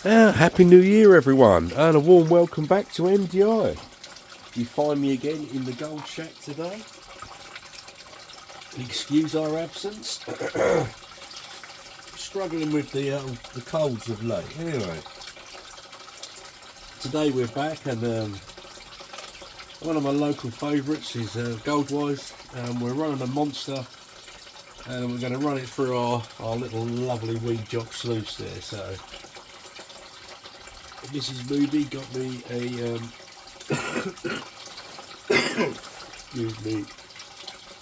Happy New Year, everyone, and a warm welcome back to MDI. You find me again in the Gold Shack today. Excuse our absence. Struggling with the colds of late. Anyway, today we're back, and one of my local favourites is Goldwise. We're running a monster, and we're going to run it through our little lovely wee Jock sluice there. So Mrs. Moody got me a excuse me.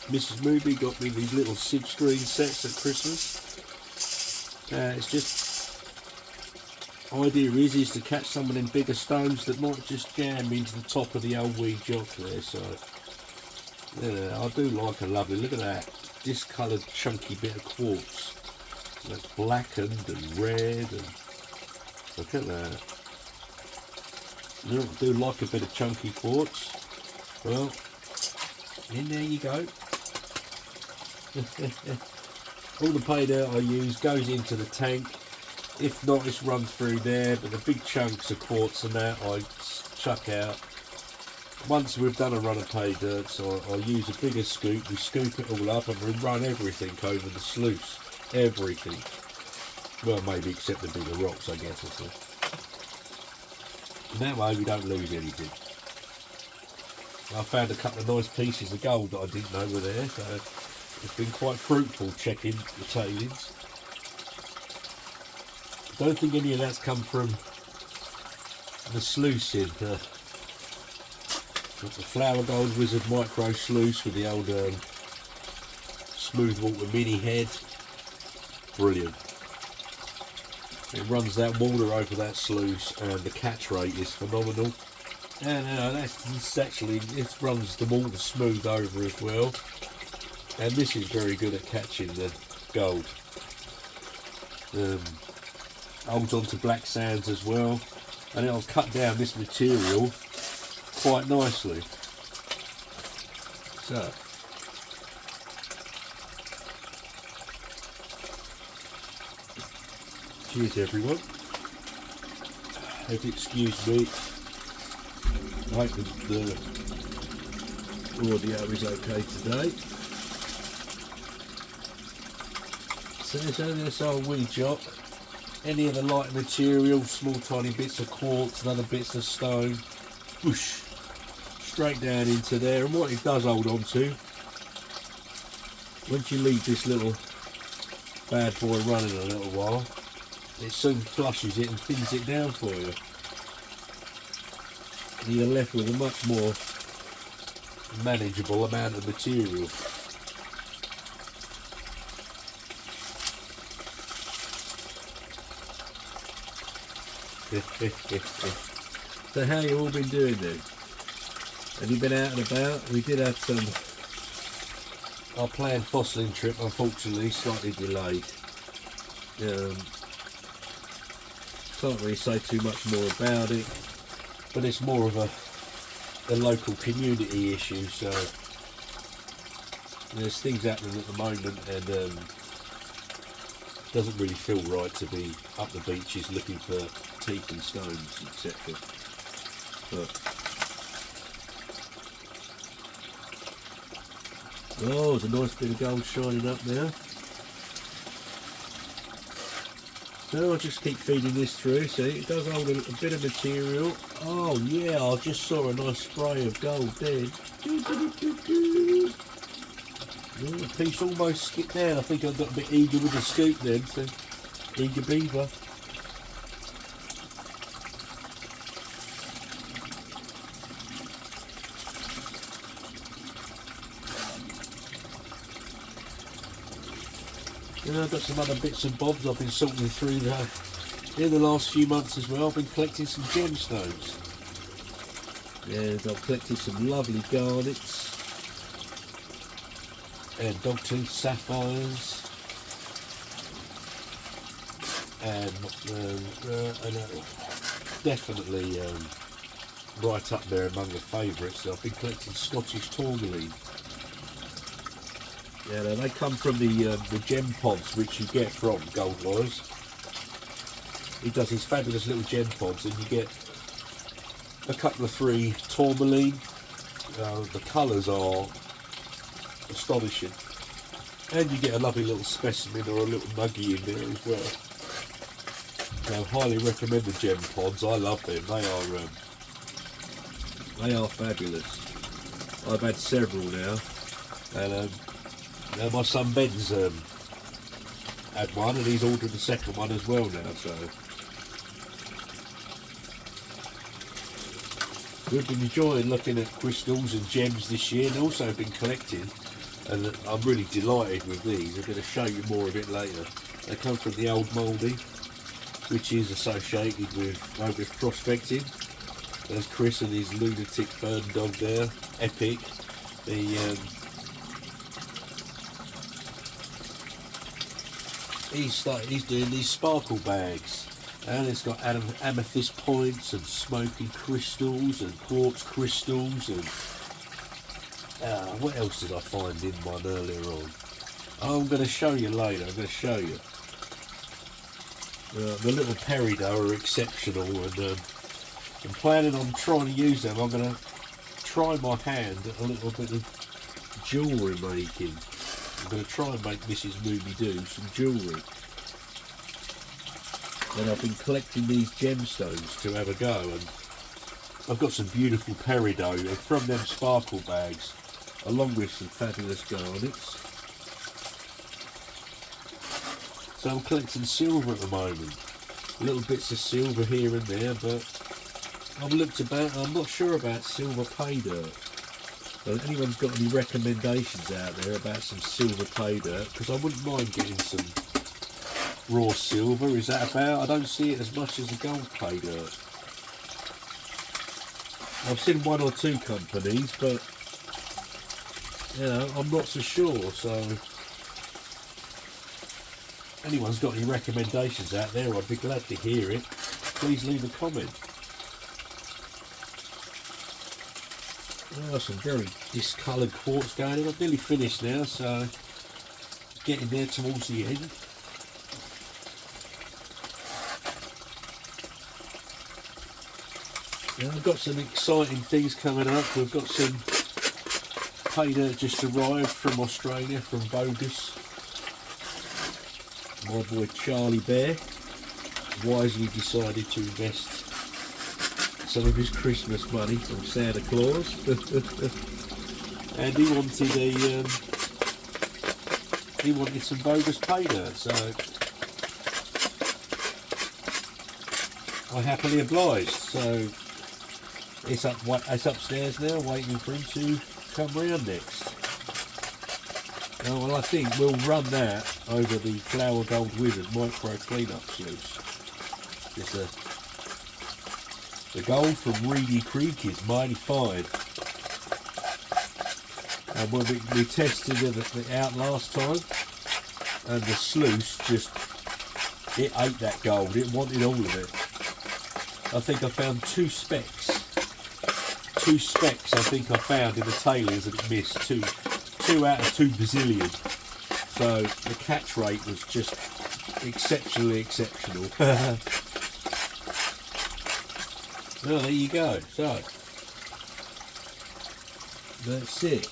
Mrs. Moody got me these little silkscreen sets at Christmas. It's just, idea is to catch some of them bigger stones that might just jam into the top of the old wee Jock there. So yeah, I do like a lovely, look at that discoloured chunky bit of quartz that's blackened and red, and look at that. I do like a bit of chunky quartz. Well, in there you go. All the paid out I use goes into the tank. If not, it's run through there, but the big chunks of quartz and that I chuck out. Once we've done a run of pay dirt, so I use a bigger scoop, we scoop it all up and we run everything over the sluice. Everything. Well, maybe except the bigger rocks, I guess. And that way we don't lose anything. I found a couple of nice pieces of gold that I didn't know were there, so it's been quite fruitful checking the tailings. I don't think any of that's come from the sluicing. Got the Flower Gold Wizard micro sluice with the old smooth water mini head. Brilliant. It runs that water over that sluice, and the catch rate is phenomenal. And that's actually, it runs the water smooth over as well. And this is very good at catching the gold. Holds on to black sands as well, and it'll cut down this material quite nicely. So cheers everyone. Hope you excuse me. I hope the audio is okay today. So this old wee Jock. Any of the light material, small tiny bits of quartz and other bits of stone, whoosh, straight down into there. And what it does hold on to, once you leave this little bad boy running a little while, it soon flushes it and thins it down for you. And you're left with a much more manageable amount of material. So how you all been doing then? Have you been out and about? We did have our planned fossiling trip, unfortunately slightly delayed. Can't really say too much more about it, but it's more of a local community issue, so there's things happening at the moment, and doesn't really feel right to be up the beaches looking for teeth and stones, etc. But oh, there's a nice bit of gold shining up there. So I'll just keep feeding this through. See, it does hold a bit of material. Oh yeah, I just saw a nice spray of gold there. The piece almost skipped down. I think I got a bit eager with the scoop then, so eager beaver. I've got some other bits and bobs I've been sorting through in the last few months as well. I've been collecting some gemstones. And I've collected some lovely garnets and dogtooth sapphires, and definitely right up there among the favourites. I've been collecting Scottish tourmaline. Yeah, now they come from the gem pods which you get from Goldwise. he does these fabulous little gem pods, and you get a couple of 3 tourmaline. The colours are astonishing, and you get a lovely little specimen or a little nuggy in there as well. I highly recommend the gem pods. I love them. They are fabulous. I've had several now, and now my son Ben's had one, and he's ordered the second one as well now. So we've been enjoying looking at crystals and gems this year, and also been collecting. And I'm really delighted with these. I'm going to show you more of it later. They come from the old mouldy, which is associated with prospecting. There's Chris and his lunatic fern dog there, Epic. He's doing these sparkle bags, and it's got amethyst points and smoky crystals and quartz crystals, and what else did I find in one earlier on? Oh, I'm going to show you later. I'm going to show you. The little peridot are exceptional, and I'm planning on trying to use them. I'm going to try my hand at a little bit of jewellery making. I'm going to try and make Mrs. Moomy do some jewellery. And I've been collecting these gemstones to have a go, and I've got some beautiful peridot from them sparkle bags, along with some fabulous garnets. So I'm collecting silver at the moment. Little bits of silver here and there, but I've looked about, I'm not sure about silver pay dirt. So if anyone's got any recommendations out there about some silver pay dirt, because I wouldn't mind getting some raw silver. Is that about? I don't see it as much as the gold pay dirt. I've seen 1 or 2 companies, but you know, I'm not so sure. So anyone's got any recommendations out there, I'd be glad to hear it. Please leave a comment. Oh, some very discoloured quartz going in. I've nearly finished now, so getting there towards the end. Now, I've got some exciting things coming up. We've got some pay dirt just arrived from Australia, from Bogus. My boy Charlie Bear wisely decided to invest some of his Christmas money from Santa Claus, and he wanted some Bogus pay dirt, so I happily obliged. So it's upstairs now, waiting for him to come round next. Oh, well, I think we'll run that over the Flower Gold Wizard micro cleanup sluice. The gold from Reedy Creek is mighty fine. And when we tested it out last time, and the sluice it ate that gold. It wanted all of it. I think I found 2 specks. 2 specks I think I found in the tailings that it missed. 2 out of 2 bazillion. So the catch rate was just exceptionally exceptional. Well, there you go. So that's it.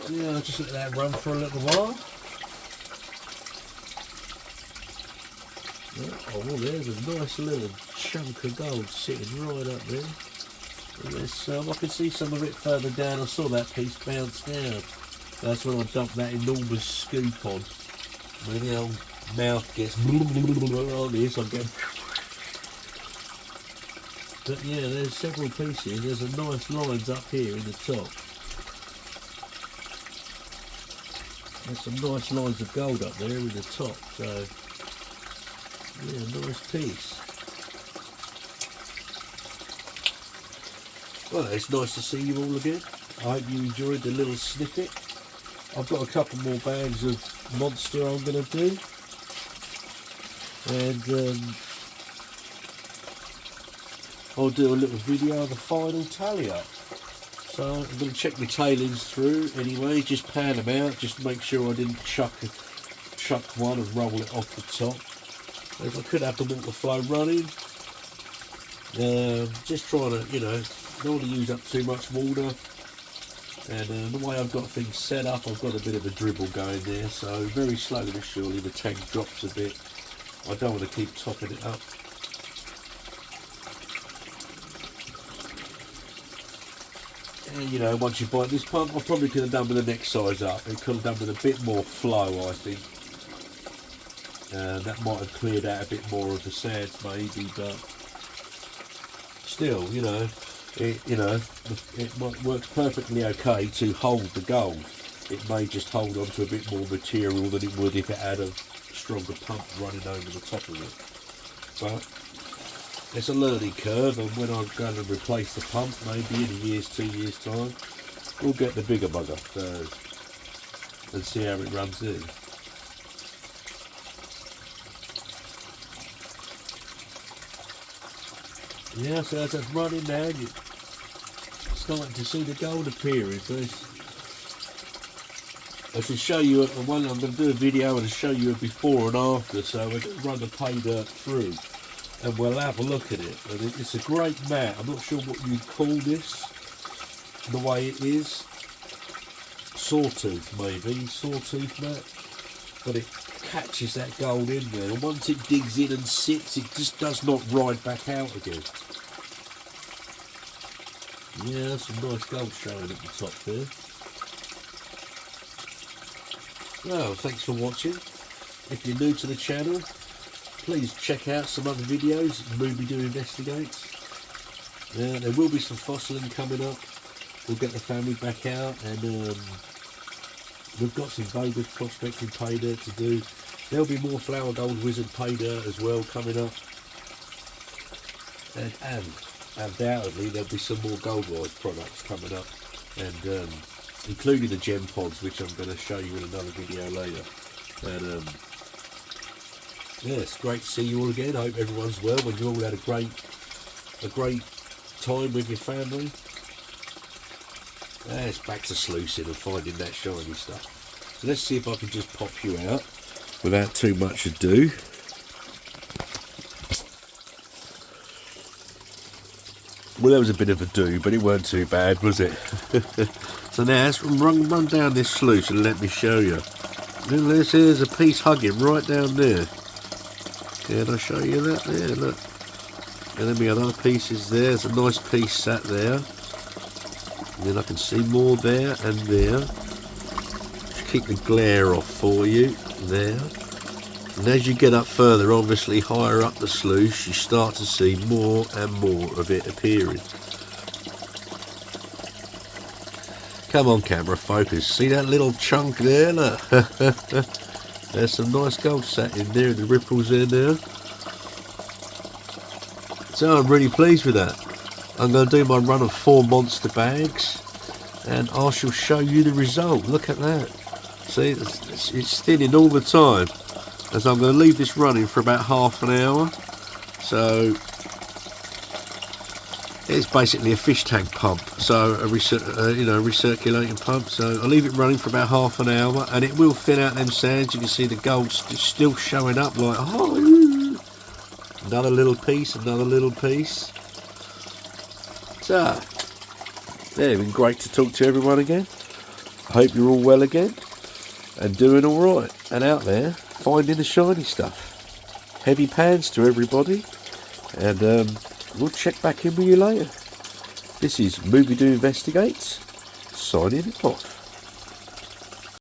Yeah, I'll just let that run for a little while. Oh, there's a nice little chunk of gold sitting right up there. And there's some. I can see some of it further down. I saw that piece bounce down. That's when I dumped that enormous scoop on. When the old mouth gets on this, I'm getting. But yeah, there's several pieces. There's a nice lines up here in the top. There's some nice lines of gold up there in the top. So. Yeah, nice piece. Well, it's nice to see you all again. I hope you enjoyed the little snippet. I've got a couple more bags of Monster I'm going to do. and I'll do a little video of the final tally up. So I'm going to check my tailings through anyway, just pan them out, just make sure I didn't chuck one and roll it off the top, as I could have the water flow running. Just trying to, you know, don't want to use up too much water. And the way I've got things set up, I've got a bit of a dribble going there, so very slowly but surely the tank drops a bit. I don't want to keep topping it up. And you know, once you bite this pump, I probably could have done with the next size up. It could have done with a bit more flow, I think. That might have cleared out a bit more of the sands maybe, but still, you know, it works perfectly okay to hold the gold. It may just hold on to a bit more material than it would if it had a stronger pump running over the top of it. But it's a learning curve, and when I'm going to replace the pump, maybe in a year's, 2 years time, we'll get the bigger bugger and see how it runs in. Yeah, so as it's running now, you're starting to see the gold appearing. So I should show you I'm going to do a video and show you a before and after. So we're going to run the pay dirt through, and we'll have a look at it. And it's a great mat. I'm not sure what you'd call this, the way it is. Sawtooth maybe, sawtooth mat. But it catches that gold in there, and once it digs in and sits, it just does not ride back out again. Yeah, that's some nice gold showing at the top there. Well, thanks for watching. If you're new to the channel, please check out some other videos Mooby Do Investigates. There will be some fossiling coming up. We'll get the family back out, and we've got some bogus prospecting pay dirt to do. There'll be more Flower Gold Wizard pay dirt as well coming up. And undoubtedly there'll be some more Goldwise products coming up, and including the gem pods, which I'm going to show you in another video later. And yeah, it's great to see you all again. I hope everyone's well, and you all had a great time with your family. It's back to sluicing and finding that shiny stuff. So let's see if I can just pop you out without too much ado. Well, that was a bit of a do, but it weren't too bad, was it? So now let's run down this sluice and let me show you. There's a piece hugging right down there. Can I show you that? There, look. And then we got other pieces there. There's a nice piece sat there. And then I can see more there and there. Just keep the glare off for you. There. And as you get up further, obviously higher up the sluice, you start to see more and more of it appearing. Come on, camera, focus. See that little chunk there? Look. There's some nice gold sat in there, and the ripples in there. So I'm really pleased with that. I'm going to do my run of 4 monster bags, and I shall show you the result. Look at that. See, it's thinning all the time. As I'm going to leave this running for about half an hour. So it's basically a fish tank pump, so a recirculating pump. So I'll leave it running for about half an hour, and it will thin out them sands. You can see the gold still showing up, like, oh, another little piece, another little piece. So yeah, it's been great to talk to everyone again. I hope you're all well again and doing all right and out there finding the shiny stuff. Heavy pans to everybody, and we'll check back in with you later. This is Mooby Do Investigates, signing off.